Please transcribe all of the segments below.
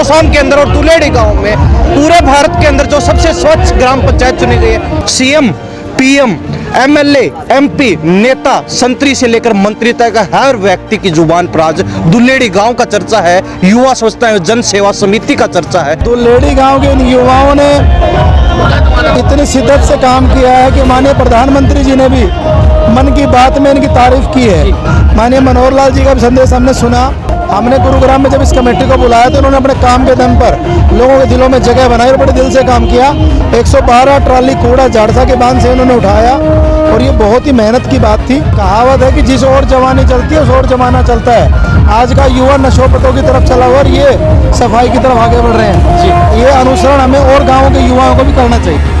तोशाम के अंदर और तुलेड़ी गांव में पूरे भारत के अंदर जो सबसे स्वच्छ ग्राम पंचायत चुनी गई है। सीएम, पीएम, एमएलए, एमपी, नेता, संतरी से लेकर मंत्री तक हर व्यक्ति की जुबान पर आज दुल्लेड़ी गांव का चर्चा है। युवा स्वच्छता एवं जन सेवा समिति का चर्चा है। दुल्लेड़ी गांव के इन युवाओं ने इतनी शिद्दत से काम किया है कि माननीय प्रधानमंत्री जी ने भी मन की बात में इनकी तारीफ की है। माननीय मनोहर लाल जी का भी संदेश हमने सुना। हमने गुरुग्राम में जब इस कमेटी को बुलाया तो उन्होंने अपने काम के दम पर लोगों के दिलों में जगह बनाई और बड़े दिल से काम किया। 112 ट्राली कूड़ा झाड़सा के बांध से उन्होंने उठाया और ये बहुत ही मेहनत की बात थी। कहावत है कि जिस ओर जवानी चलती है उस ओर जमाना चलता है। आज का युवा नशोपतों की तरफ चला हुआ और ये सफाई की तरफ आगे बढ़ रहे हैं। ये अनुसरण हमें और गाँव के युवाओं को भी करना चाहिए।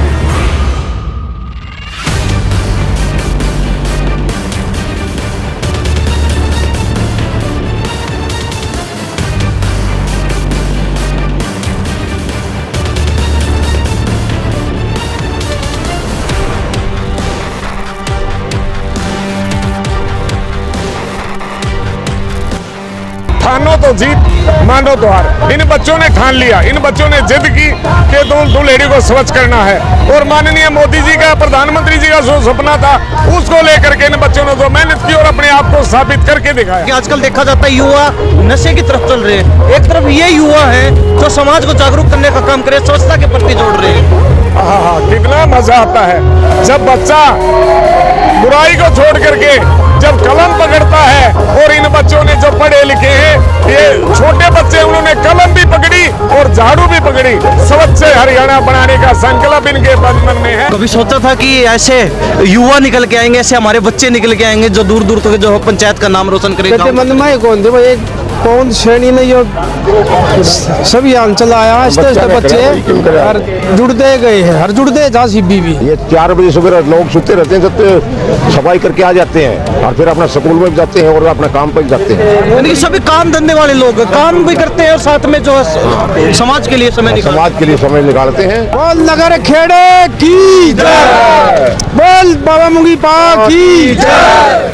ठानो तो जीत, मानो तो हार। इन बच्चों ने ठान लिया, इन बच्चों ने जिद की कि दुल्हेड़ी को स्वच्छ करना है और माननीय मोदी जी का, प्रधानमंत्री जी का जो सपना था उसको लेकर के इन बच्चों ने जो मेहनत की और अपने आप को साबित करके दिखाया। कि आजकल देखा जाता है युवा नशे की तरफ चल रहे हैं, एक तरफ ये युवा है जो समाज को जागरूक करने का काम करे, स्वच्छता के प्रति जोड़ रहे हैं। हाँ, कितना मजा आता है जब बच्चा बुराई को छोड़ करके जब कलम पकड़ता है। और इन बच्चों ने जो पढ़े लिखे हैं, ये छोटे बच्चे, उन्होंने कलम भी पकड़ी और झाड़ू भी पकड़ी। स्वच्छ हरियाणा बनाने का संकल्प इनके मन में है। कभी सोचा था कि ऐसे युवा निकल के आएंगे, ऐसे हमारे बच्चे निकल के आएंगे जो दूर दूर तक जो पंचायत का नाम रोशन करेगा? मन में कौन श्रेणी ने जो सभी अंचल आया आस्ते बच्चे हर जुड़ते गए हैं, हर जुड़ते जा भी ये 4 बजे सुबह लोग सोते रहते हैं, जब सफाई करके आ जाते हैं और फिर अपना स्कूल में जाते हैं और अपना काम पर जाते हैं। यानी सभी काम धंधे वाले लोग काम भी करते हैं और साथ में जो समाज के लिए समय निकालते हैं। बोल नगर खेड़े की जय, बोल बाबा मुंगी पा की जय।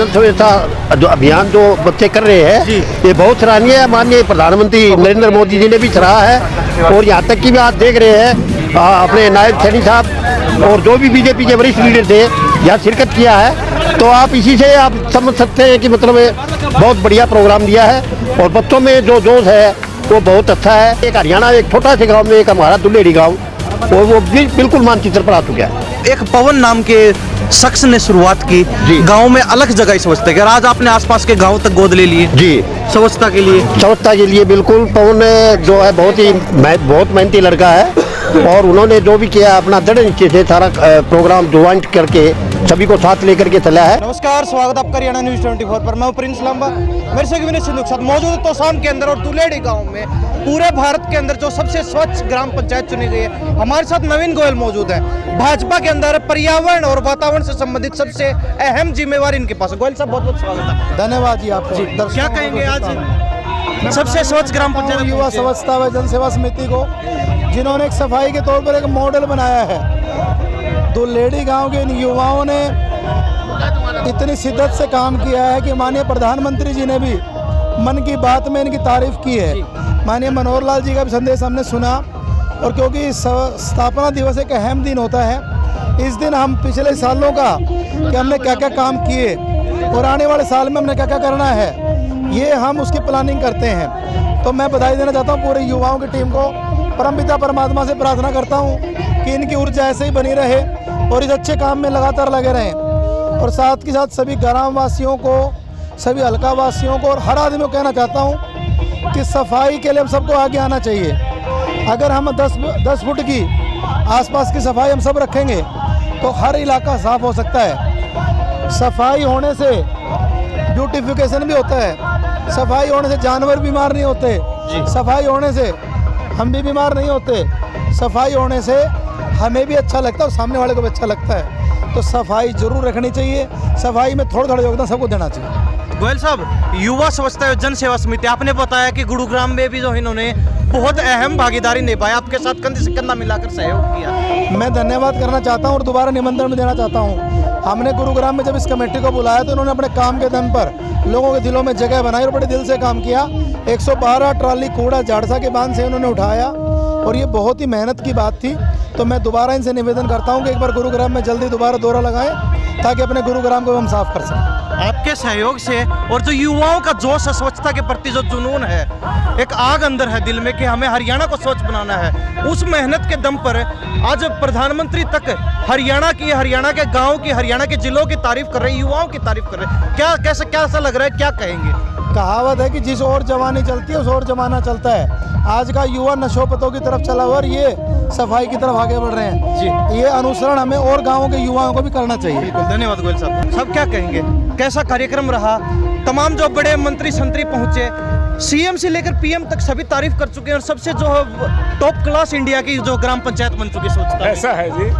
जो अभियान जो बच्चे कर रहे हैं ये बहुत सराहनीय है। माननीय प्रधानमंत्री नरेंद्र मोदी जी ने भी सराहा है और यहाँ तक कि भी आज देख रहे हैं अपने नायब सैनी साहब और जो भी बीजेपी के वरिष्ठ लीडर थे यहाँ शिरकत किया है। तो आप इसी से आप समझ सकते हैं कि मतलब बहुत बढ़िया प्रोग्राम दिया है और बच्चों में जो जोश है वो बहुत अच्छा है। एक हरियाणा एक छोटा से गाँव में एक हमारा दुल्हेड़ी गाँव और वो बिल्कुल मानचित्र पर आ चुका है। एक पवन नाम के शख्स ने शुरुआत की गांव में अलग जगह स्वच्छता की, आज आपने आसपास के गांव तक गोद ले लिए जी स्वच्छता के लिए। बिल्कुल पवन जो है बहुत मेहनती लड़का है और उन्होंने जो भी किया अपना दृढ़ निश्चय से सारा प्रोग्राम ज्वाइन करके सभी को साथ लेकर के चला है। नमस्कार, स्वागत आपका हरियाणा न्यूज 24 पर। मैं प्रिंस लांबा, मेरे से विनीत सिंधु के साथ मौजूद है तोशाम के अंदर और दुल्हेड़ी गांव में पूरे भारत के अंदर जो सबसे स्वच्छ ग्राम पंचायत चुनी गई है। हमारे साथ नवीन गोयल मौजूद है। भाजपा के अंदर पर्यावरण और वातावरण से संबंधित सबसे अहम जिम्मेवारी इनके पास है। गोयल साहब बहुत बहुत स्वागत है। धन्यवाद जी आपको। क्या कहेंगे आज सबसे स्वच्छ ग्राम पंचायत युवा स्वच्छता व जन सेवा समिति को, जिन्होंने एक सफाई के तौर पर एक मॉडल बनाया है। दुल्हेड़ी गांव के इन युवाओं ने इतनी शिद्दत से काम किया है कि माननीय प्रधानमंत्री जी ने भी मन की बात में इनकी तारीफ की है। माननीय मनोहर लाल जी का भी संदेश हमने सुना और क्योंकि स्थापना दिवस एक अहम दिन होता है, इस दिन हम पिछले सालों का कि हमने क्या क्या काम किए और आने वाले साल में हमने क्या क्या करना है, ये हम उसकी प्लानिंग करते हैं। तो मैं बधाई देना चाहता हूँ पूरे युवाओं की टीम को। परमपिता परमात्मा से प्रार्थना करता हूँ कि इनकी ऊर्जा ऐसे ही बनी रहे और इस अच्छे काम में लगातार लगे रहें। और साथ के साथ सभी ग्रामवासियों को, सभी हल्का वासियों को और हर आदमी को कहना चाहता हूँ कि सफाई के लिए हम सबको आगे आना चाहिए। अगर हम 10 फुट की आसपास की सफाई हम सब रखेंगे तो हर इलाका साफ हो सकता है। सफाई होने से ब्यूटिफिकेशन भी होता है, सफाई होने से जानवर बीमार नहीं होते, सफाई होने से हम भी बीमार नहीं होते, सफाई होने से हमें भी अच्छा लगता है और सामने वाले को भी अच्छा लगता है। तो सफाई जरूर रखनी चाहिए, सफाई में थोड़ा थोड़ा योगदान सबको देना चाहिए। गोयल साहब, युवा स्वच्छता एवं जन सेवा समिति, आपने बताया कि गुरुग्राम में भी जो इन्होंने बहुत अहम भागीदारी निभाया, आपके साथ कंधे से कंधा मिलाकर सहयोग किया। मैं धन्यवाद करना चाहता हूँ और दोबारा निमंत्रण भी देना चाहता हूँ। हमने गुरुग्राम में जब इस कमेटी को बुलाया तो उन्होंने अपने काम के दम पर लोगों के दिलों में जगह बनाई और बड़े दिल से काम किया। 112 ट्राली कूड़ा जाड़सा के बांध से उन्होंने उठाया और ये बहुत ही मेहनत की बात थी। तो मैं दोबारा इनसे निवेदन करता हूँ कि एक बार गुरुग्राम में जल्दी दोबारा दौरा लगाएं ताकि अपने गुरुग्राम को हम साफ कर सकें। आपके सहयोग से और जो युवाओं का जोश है, स्वच्छता के प्रति जो जुनून है, एक आग अंदर है दिल में कि हमें हरियाणा को स्वच्छ बनाना है, उस मेहनत के दम पर आज प्रधानमंत्री तक हरियाणा की, हरियाणा के गांव की, हरियाणा के जिलों की तारीफ कर रहे हैं, युवाओं की तारीफ कर रहे हैं। क्या ऐसा लग रहा है, क्या कहेंगे? कहावत है कि जिस और जवानी चलती है उस और जमाना चलता है। आज का युवा नशोपतों की तरफ चला हुआ और ये सफाई की तरफ आगे बढ़ रहे हैं जी। ये अनुसरण हमें और गाँवों के युवाओं को भी करना चाहिए। बिल्कुल, धन्यवाद गोयल साहब। सब क्या कहेंगे, कैसा कार्यक्रम रहा? तमाम जो बड़े मंत्री संतरी पहुंचे, सीएम से लेकर पीएम तक सभी तारीफ कर चुके हैं और सबसे जो टॉप क्लास इंडिया की जो ग्राम पंचायत बन चुकी स्वच्छता। ऐसा है जी,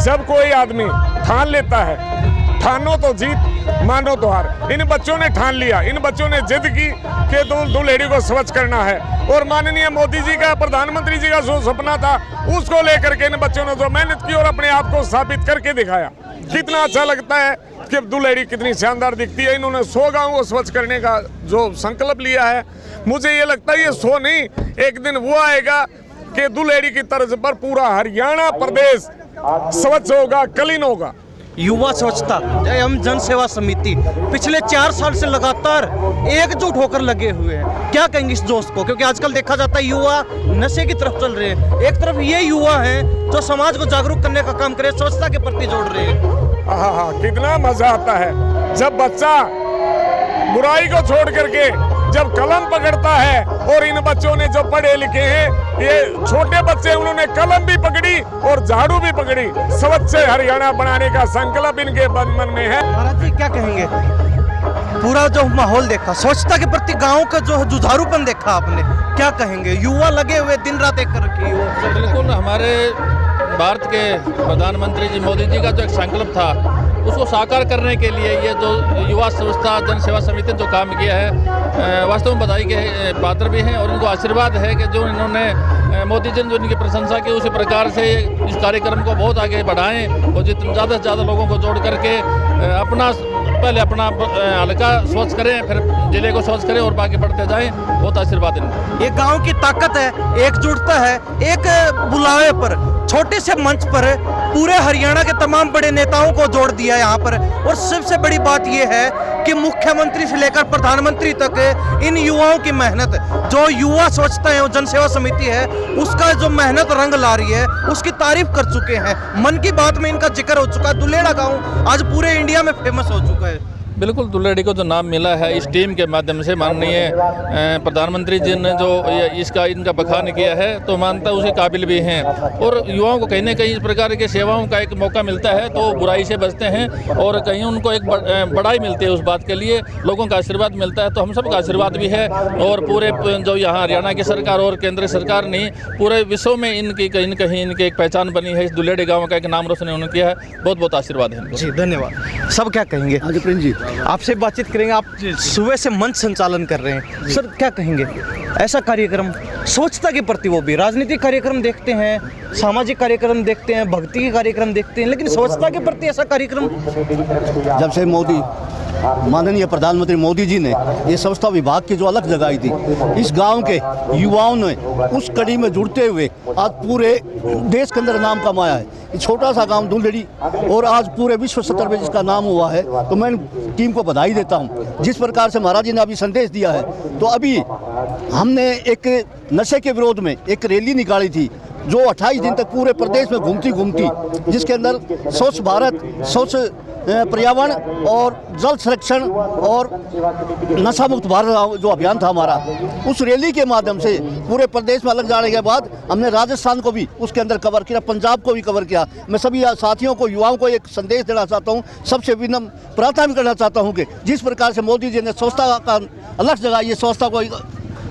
जब कोई आदमी ठान लेता है, ठानो तो जीत मानो तो हार। इन बच्चों ने ठान लिया, इन बच्चों ने जिद की कि दुल्हेड़ी को स्वच्छ करना है और माननीय मोदी जी का, प्रधानमंत्री जी का जो सपना था उसको लेकर के इन बच्चों ने जो मेहनत की और अपने आप को साबित करके दिखाया। कितना अच्छा लगता है कि दुल्हेड़ी कितनी शानदार दिखती है। इन्होंने 100 गाँव को स्वच्छ करने का जो संकल्प लिया है, मुझे ये लगता है ये 100 नहीं, एक दिन वो आएगा कि दुल्हेड़ी की तर्ज पर पूरा हरियाणा प्रदेश स्वच्छ होगा, क्लीन होगा। युवा स्वच्छता एवं जन सेवा समिति पिछले 4 साल से लगातार एकजुट होकर लगे हुए हैं। क्या कहेंगे इस जोश को? क्योंकि आजकल देखा जाता है युवा नशे की तरफ चल रहे हैं, एक तरफ ये युवा हैं जो समाज को जागरूक करने का काम करे, स्वच्छता के प्रति जोड़ रहे हैं। हाँ, कितना मजा आता है जब बच्चा बुराई को छोड़ करके जब कलम पकड़ता है। और इन बच्चों ने जो पढ़े लिखे हैं, ये छोटे बच्चे, उन्होंने कलम भी पकड़ी और झाड़ू भी पकड़ी। स्वच्छ हरियाणा बनाने का संकल्प इनके मन में है। महाराज जी क्या कहेंगे? पूरा जो माहौल देखा, स्वच्छता के प्रति गांव का जो जुझारूपन देखा आपने, क्या कहेंगे? युवा लगे हुए दिन रात एक करके। बिल्कुल, हमारे भारत के प्रधानमंत्री जी मोदी जी का जो एक संकल्प था उसको साकार करने के लिए ये जो युवा स्वच्छता जन सेवा समिति ने जो काम किया है, वास्तव में बधाई के पात्र भी हैं और इनको आशीर्वाद है कि जो इन्होंने मोदी जी ने जो इनकी प्रशंसा की, उसी प्रकार से इस कार्यक्रम को बहुत आगे बढ़ाएं और जितने ज़्यादा से ज़्यादा लोगों को जोड़ करके पहले अपना हल्का स्वच्छ करें, फिर जिले को स्वच्छ करें और बाकी बढ़ते जाएं। बहुत आशीर्वाद इनको। ये गांव की ताकत है, एकजुटता है, एक बुलावे पर, छोटे से मंच पर पूरे हरियाणा के तमाम बड़े नेताओं को जोड़ दिया यहाँ पर। और सबसे बड़ी बात ये है कि मुख्यमंत्री से लेकर प्रधानमंत्री तक इन युवाओं की मेहनत, जो युवा स्वच्छता एवं जन सेवा समिति है उसका जो मेहनत रंग ला रही है, उसकी तारीफ कर चुके हैं। मन की बात में इनका जिक्र हो चुका है। दुल्हेड़ा गाँव आज पूरे इंडिया में फेमस हो चुका है। बिल्कुल, दुल्हेड़ी को जो नाम मिला है इस टीम के माध्यम से, माननीय प्रधानमंत्री जी ने जो इसका इनका बखान किया है, तो मानता है उसे काबिल भी हैं। और युवाओं को कहीं ना कहीं इस प्रकार के सेवाओं का एक मौका मिलता है तो बुराई से बचते हैं और कहीं उनको एक बड़ाई मिलती है, उस बात के लिए लोगों का आशीर्वाद मिलता है। तो हम सब का आशीर्वाद भी है और पूरे जो यहाँ हरियाणा की सरकार और केंद्र सरकार ने पूरे विश्व में इनकी कहीं न कहीं इनकी एक पहचान बनी है। इस दुल्हेड़ी गाँव का एक नाम रोशन उन्होंने किया है। बहुत बहुत आशीर्वाद है जी, धन्यवाद। सब क्या कहेंगे? जी, आपसे बातचीत करेंगे। आप सुबह से मंच संचालन कर रहे हैं सर, क्या कहेंगे? ऐसा कार्यक्रम स्वच्छता के प्रति, वो भी राजनीतिक कार्यक्रम देखते हैं, सामाजिक कार्यक्रम देखते हैं, भक्ति के कार्यक्रम देखते हैं, लेकिन स्वच्छता के प्रति ऐसा कार्यक्रम जब से माननीय प्रधानमंत्री मोदी जी ने ये स्वच्छता विभाग की जो अलग लगाई थी, इस गांव के युवाओं ने उस कड़ी में जुड़ते हुए आज पूरे देश के अंदर नाम कमाया है। छोटा सा गांव दुल्हेड़ी और आज पूरे विश्व स्तर पर जिसका नाम हुआ है, तो मैं टीम को बधाई देता हूं। जिस प्रकार से महाराज जी ने अभी संदेश दिया है, तो अभी हमने एक नशे के विरोध में एक रैली निकाली थी जो 28 दिन तक पूरे प्रदेश में घूमती, जिसके अंदर स्वच्छ भारत, स्वच्छ पर्यावरण और जल संरक्षण और नशा मुक्त भारत जो अभियान था हमारा, उस रैली के माध्यम से पूरे प्रदेश में अलग जाने के बाद हमने राजस्थान को भी उसके अंदर कवर किया, पंजाब को भी कवर किया। मैं सभी साथियों को, युवाओं को एक संदेश देना चाहता हूँ, सबसे विनम्र प्रार्थना भी करना चाहता हूँ कि जिस प्रकार से मोदी जी ने स्वच्छता का अलग जगह ये स्वच्छता को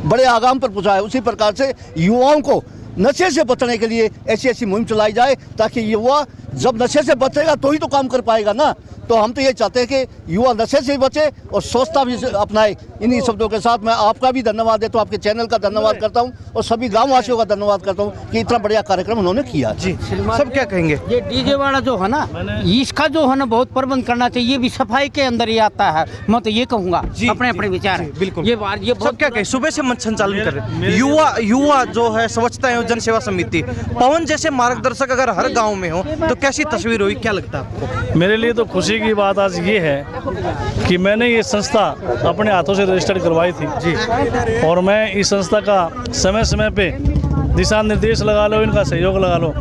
बड़े आगाम पर पहुँचाया, उसी प्रकार से युवाओं को नशे से बचने के लिए ऐसी मुहिम चलाई जाए ताकि युवा जब नशे से बचेगा तो ही तो काम कर पाएगा ना। तो हम तो ये चाहते हैं कि युवा नशे से बचे और स्वच्छता भी अपनाए। इन्हीं शब्दों के साथ मैं आपका भी धन्यवाद देता हूँ, आपके चैनल का धन्यवाद करता हूँ और सभी गाँव वासियों का धन्यवाद करता हूँ कि इतना बढ़िया कार्यक्रम उन्होंने किया। जी, सब क्या कहेंगे? ये डीजे वाला जो है ना, इसका जो है ना बहुत प्रबंध करना चाहिए। ये भी सफाई के अंदर ही आता है। मैं तो ये कहूँगा, अपने अपने विचार हैं। बिल्कुल, ये सब क्या कहें? सुबह से मंच संचालन कर रहे हैं युवा जो है स्वच्छता एवं जन सेवा समिति, पवन जैसे मार्गदर्शक अगर हर गाँव में हो तो कैसी तस्वीर हुई, क्या लगता है आपको? मेरे लिए तो खुशी की बात आज ये है कि मैंने ये संस्था अपने हाथों से रजिस्टर्ड करवाई थी जी, और मैं इस संस्था का समय समय पे दिशा निर्देश लगा लो, इनका सहयोग लगा लो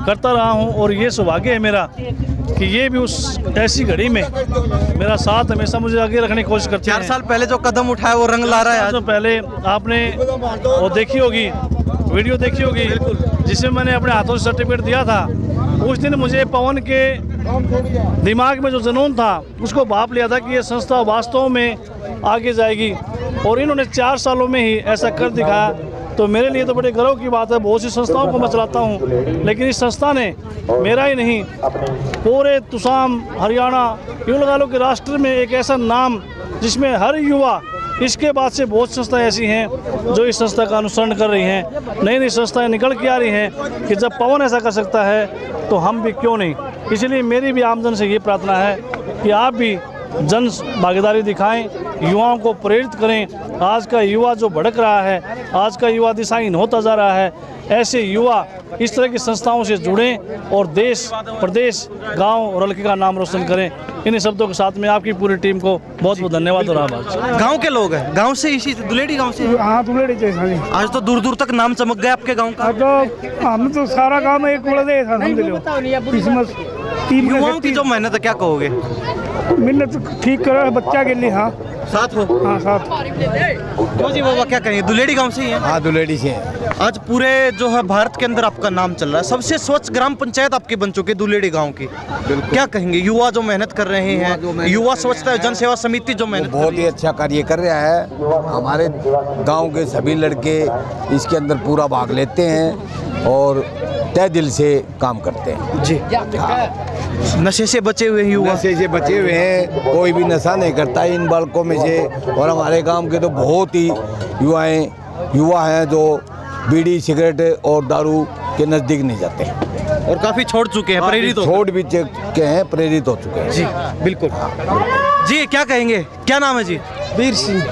करता रहा हूँ। और ये सौभाग्य है मेरा कि ये भी उस ऐसी घड़ी में मेरा साथ हमेशा मुझे आगे रखने की कोशिश करते हैं। 4 साल पहले जो कदम उठाया वो रंग ला रहा है आज। तो पहले आपने वो देखी होगी, वीडियो देखी होगी, जिसमें मैंने अपने हाथों से सर्टिफिकेट दिया था। उस दिन मुझे पवन के दिमाग में जो जुनून था उसको भाप लिया था कि ये संस्था वास्तव में आगे जाएगी, और इन्होंने 4 सालों में ही ऐसा कर दिखाया। तो मेरे लिए तो बड़े गर्व की बात है। बहुत सी संस्थाओं को मैं चलाता हूँ, लेकिन इस संस्था ने मेरा ही नहीं पूरे तुसाम हरियाणा, यूँ लगा लो कि राष्ट्र में एक ऐसा नाम जिसमें हर युवा, इसके बाद से बहुत संस्थाएं ऐसी हैं जो इस संस्था का अनुसरण कर रही हैं। नई नई संस्थाएं निकल के आ रही हैं कि जब पवन ऐसा कर सकता है तो हम भी क्यों नहीं। इसलिए मेरी भी आमजन से ये प्रार्थना है कि आप भी जन भागीदारी दिखाएं, युवाओं को प्रेरित करें। आज का युवा जो भड़क रहा है, आज का युवा दिशाहीन होता जा रहा है, ऐसे युवा इस तरह की संस्थाओं से जुड़ें और देश, प्रदेश, गांव और हल्के का नाम रोशन करें। इन्हीं शब्दों के साथ में आपकी पूरी टीम को बहुत बहुत धन्यवाद और आभार। गांव के लोग हैं, गांव से, इसी दुलेड़ी गांव से? हाँ, दुलेड़ी से। आज तो दूर दूर तक नाम चमक गया आपके गांव का। तो हम तो सारा काम एक बोले युवाओं की जो मेहनत है, क्या कहोगे? मेहनत ठीक करो बच्चा के लिए। हाँ, साथ हो? हाँ, साथ। तो जी बाबा क्या कहेंगे, दुलेड़ी गांव से ही है? हाँ, दुलेड़ी से। आज पूरे जो है भारत के अंदर आपका नाम चल रहा है, सबसे स्वच्छ ग्राम पंचायत आपकी बन चुकी है दुलेड़ी गांव की। क्या कहेंगे, युवा जो मेहनत कर रहे हैं, युवा स्वच्छता जन सेवा समिति जो मेहनत बहुत ही अच्छा कार्य कर रहा है। हमारे गांव के सभी लड़के इसके अंदर पूरा भाग लेते हैं और तय दिल से काम करते हैं जी। नशे से बचे हुए युवा, नशे से बचे हुए हैं, कोई भी नशा नहीं करता इन बालकों में से। और हमारे गांव के तो बहुत ही युवा हैं जो बीड़ी, सिगरेट और दारू के नज़दीक नहीं जाते और काफ़ी छोड़ चुके हैं, प्रेरित छोड़ भी चुके हैं, प्रेरित हो चुके हैं जी। बिल्कुल जी, क्या कहेंगे, क्या नाम है जी? वीर सिंह,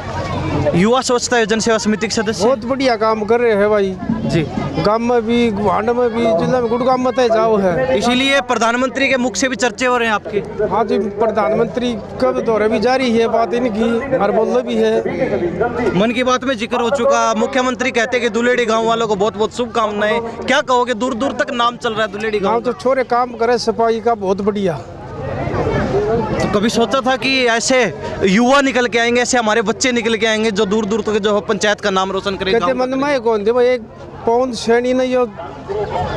युवा स्वच्छता जन सेवा समिति के सदस्य। बहुत बढ़िया काम कर रहे हैं भाई जी। गांव में भी, गुवाहांड में भी, जिला में गुड़गांव में तय जाओ है। इसीलिए प्रधानमंत्री के मुख से भी चर्चे हो रहे हैं आपके। हाँ जी, प्रधानमंत्री कब दौरे भी जारी है, बात इनकी हर बोल भी है। मन की बात में जिक्र हो चुका। मुख्यमंत्री कहते हैं कि दुलेड़ी गांव वालों को बहुत बहुत शुभकामनाएं। क्या कहोगे, दूर दूर तक नाम चल रहा है दुलेड़ी गांव? तो छोरे काम करे सफाई का, बहुत बढ़िया। तो कभी सोचा था कि ऐसे युवा निकल के आएंगे, ऐसे हमारे बच्चे निकल के आएंगे जो दूर दूर तक जो पंचायत का नाम रोशन करेंगे? मन में कौन थे भाई, एक पौन श्रेणी ने जो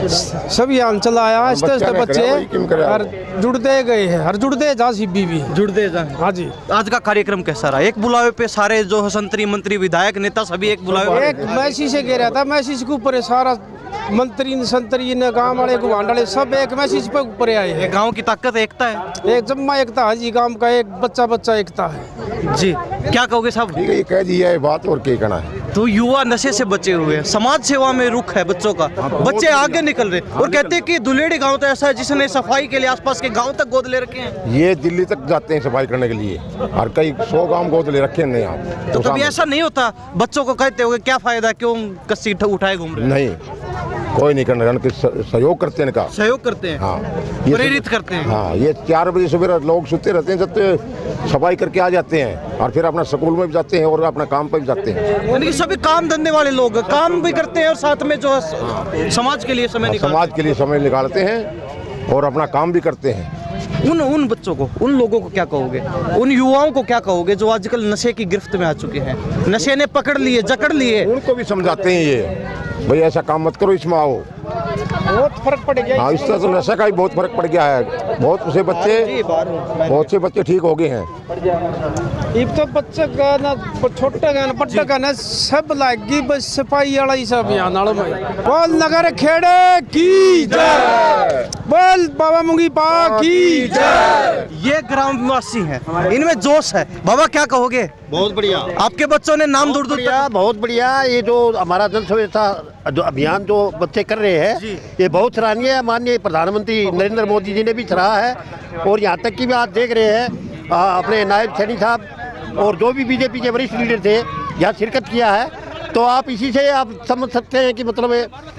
सभी आन चलाया, आस्ते आस्ते बच्चे हर जुड़ते गए हैं, हर जुड़ते जा सिब्बी भी जुड़ते जा। हाँ जी। आज का कार्यक्रम कैसा रहा? एक बुलावे पे सारे जो है संतरी, मंत्री, विधायक, नेता सभी एक बुलावे? एक मैसेज से कह रहा था, मैसेज के ऊपर सारा मंत्री, संतरी ने, गांव वाले, गुवाहांड वाले सब एक मैसेज पे ऊपर आए हैं। गांव की ताकत एकता है, एक जम्मा एकता है जी। गांव का एक बच्चा एकता है जी। क्या कहोगे साहब? ठीक है, ये कह दिया है बात, और क्या कहना है। तो युवा नशे से बचे हुए हैं, समाज सेवा में रुख है बच्चों का, बच्चे आगे निकल रहे और कहते हैं कि दुलेड़ी गांव तो ऐसा है जिसने सफाई के लिए आसपास के गांव तक गोद ले रखे हैं। ये दिल्ली तक जाते हैं सफाई करने के लिए, और कई 100 गांव गोद ले रखे हैं यहाँ। तो कभी ऐसा नहीं होता, बच्चों को कहते हो क्या फायदा, क्यों कस्सी उठाए घूम रहे? नहीं, कोई नहीं करना, सहयोग करते हैं, इनका सहयोग करते हैं। हाँ, प्रेरित करते हैं। हाँ, ये 4 बजे सुबह लोग सोते रहते हैं, जब सफाई करके आ जाते हैं और फिर अपना स्कूल में भी जाते हैं और अपना काम पर भी जाते हैं। यानी कि सभी काम धंधे वाले लोग काम भी करते हैं और साथ में जो है समाज के लिए समय निकालते हैं और अपना काम भी करते हैं। उन बच्चों को, उन लोगों को क्या कहोगे, उन युवाओं को क्या कहोगे जो आजकल नशे की गिरफ्त में आ चुके हैं, नशे ने पकड़ लिए, जकड़ लिए? उनको भी समझाते हैं ये, भाई ऐसा काम मत करो, इसमें आओ, बहुत फर्क पड़ गया। हाँ, इस तरह से नशे का भी बहुत फर्क पड़ गया है। बहुत से बच्चे ठीक हो गए हैं। अब तो बच्चे का ना छोटा का ना बड़ा का ना सब लागी बस सफाई वाला ही सब यहाँ नालों में। बोल नगर खेड़े की जय, बोल बाबा मुंगी पा की जय। ये ग्रामवासी हैं, इनमें जोश है। बाबा क्या कहोगे? बहुत बढ़िया। आपके बच्चों ने नाम दूर दूर तक। बहुत बढ़िया। ये जो हमारा जन सुविधा जो अभियान जो बच्चे कर रहे हैं ये बहुत सराहनीय है। माननीय प्रधानमंत्री नरेंद्र मोदी जी ने भी सराहा है और यहाँ तक कि भी आज देख रहे हैं अपने नायब सैनी साहब और जो भी बीजेपी के वरिष्ठ लीडर थे यहाँ शिरकत किया है। तो आप इसी से आप समझ सकते हैं कि मतलब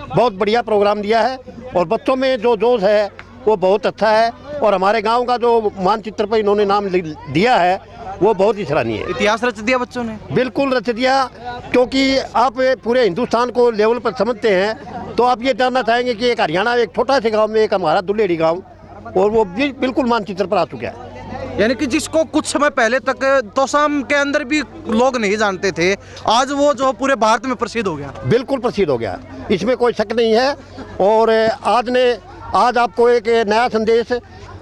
बहुत बढ़िया प्रोग्राम दिया है और बच्चों में जो जोश है वो बहुत अच्छा है। और हमारे गांव का जो मानचित्र पर इन्होंने नाम दिया है वो बहुत ही सराहनीय है। इतिहास रच दिया बच्चों ने। बिल्कुल रच दिया, क्योंकि आप पूरे हिंदुस्तान को लेवल पर समझते हैं तो आप ये जानना चाहेंगे कि एक हरियाणा एक छोटा से गांव में एक हमारा दुल्हेड़ी गांव और वो बिल्कुल मानचित्र पर आ चुका है। यानी कि जिसको कुछ समय पहले तक तोसाम के अंदर भी लोग नहीं जानते थे, आज वो जो पूरे भारत में प्रसिद्ध हो गया। बिल्कुल प्रसिद्ध हो गया, इसमें कोई शक नहीं है। और आज आपको एक नया संदेश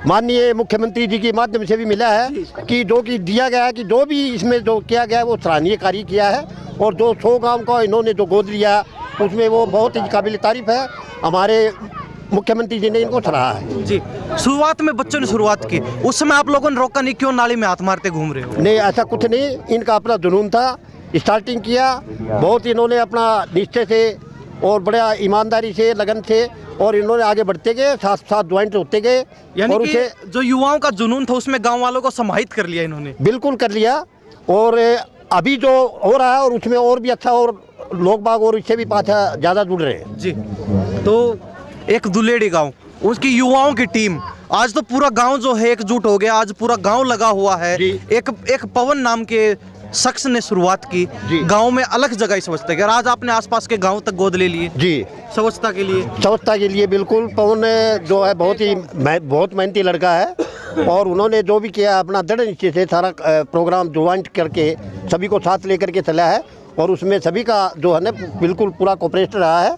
माननीय मुख्यमंत्री जी के माध्यम से भी मिला है कि जो कि दिया गया है कि जो भी इसमें जो किया गया है वो सराहनीय कार्य किया है और जो 100 गाँव का इन्होंने जो गोद लिया उसमें वो बहुत ही काबिल तारीफ है। हमारे मुख्यमंत्री जी ने इनको सराहा है। जी, शुरुआत में बच्चों ने शुरुआत की, उस समय आप लोगों ने रोका नहीं? क्यों नाली में हाथ मारते घूम रहे हो? नहीं, ऐसा कुछ नहीं। इनका अपना जुनून था, स्टार्टिंग किया बहुत इन्होंने अपना निश्चय से और बड़ा ईमानदारी से लगन से और इन्होंने आगे बढ़ते गए, साथ साथ ज्वाइंट होते गए। यानी और कि जो युवाओं का जुनून था उसमें गांव वालों को समाहित कर लिया इन्होंने। बिल्कुल कर लिया और अभी जो हो रहा है और उसमें और भी अच्छा और लोग बाग और इससे भी पाछा ज़्यादा जुड़ रहे हैं। जी, तो एक दुल्हेड़ी गांव, उसकी युवाओं की टीम, आज तो पूरा गांव जो है एकजुट हो गया। आज पूरा गांव लगा हुआ है। एक पवन नाम के शख्स ने शुरुआत की गांव में अलग जगह स्वच्छता की और आज आपने आसपास के गांव तक गोद ले लिए। जी, स्वच्छता के लिए। स्वच्छता के लिए बिल्कुल। पवन जो है बहुत मेहनती लड़का है और उन्होंने जो भी किया अपना दृढ़ निश्चय से सारा प्रोग्राम ज्वाइंट करके सभी को साथ लेकर के चला है और उसमें सभी का जो है ना बिल्कुल पूरा कोऑपरेशन रहा है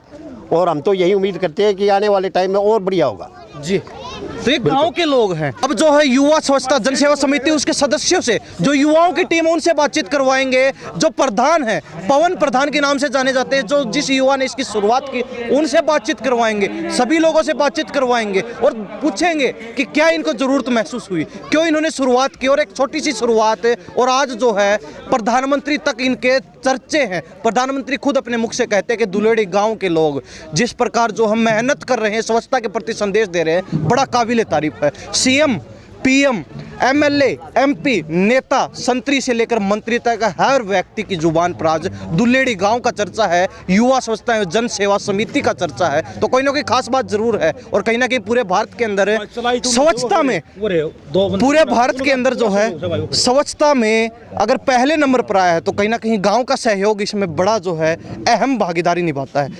और हम तो यही उम्मीद करते हैं कि आने वाले टाइम में और बढ़िया होगा। जी, तो ये गांव के लोग हैं। अब जो है युवा स्वच्छता जन सेवा समिति उसके सदस्यों से जो युवाओं की टीम उनसे बातचीत करवाएंगे। जो प्रधान है, पवन प्रधान के नाम से जाने जाते हैं, जो जिस युवा ने इसकी शुरुआत की उनसे बातचीत करवाएंगे। सभी लोगों से बातचीत करवाएंगे और पूछेंगे कि क्या इनको जरूरत महसूस हुई, क्यों इन्होंने शुरुआत की। और एक छोटी सी शुरुआत है और आज जो है प्रधानमंत्री तक इनके चर्चे हैं। प्रधानमंत्री खुद अपने मुख से कहते हैं कि दुल्हेड़ी गांव के लोग जिस प्रकार जो हम मेहनत कर रहे हैं, स्वच्छता के प्रति संदेश दे रहे हैं, बड़ा काबिल तारीफ है। सीएम, पीएम, एमएलए, एमपी, नेता, संतरी से लेकर मंत्री तक हर व्यक्ति की जुबान पर आज दुल्हेड़ी गांव का चर्चा है, युवा स्वच्छता एवं जन सेवा समिति का चर्चा है। तो कोई ना कोई खास बात जरूर है और कहीं ना कहीं पूरे भारत के अंदर स्वच्छता में, पूरे भारत के अंदर जो है स्वच्छता में अगर पहले नंबर पर आया है तो कहीं ना कहीं गांव का सहयोग इसमें बड़ा जो है अहम भागीदारी निभाता है।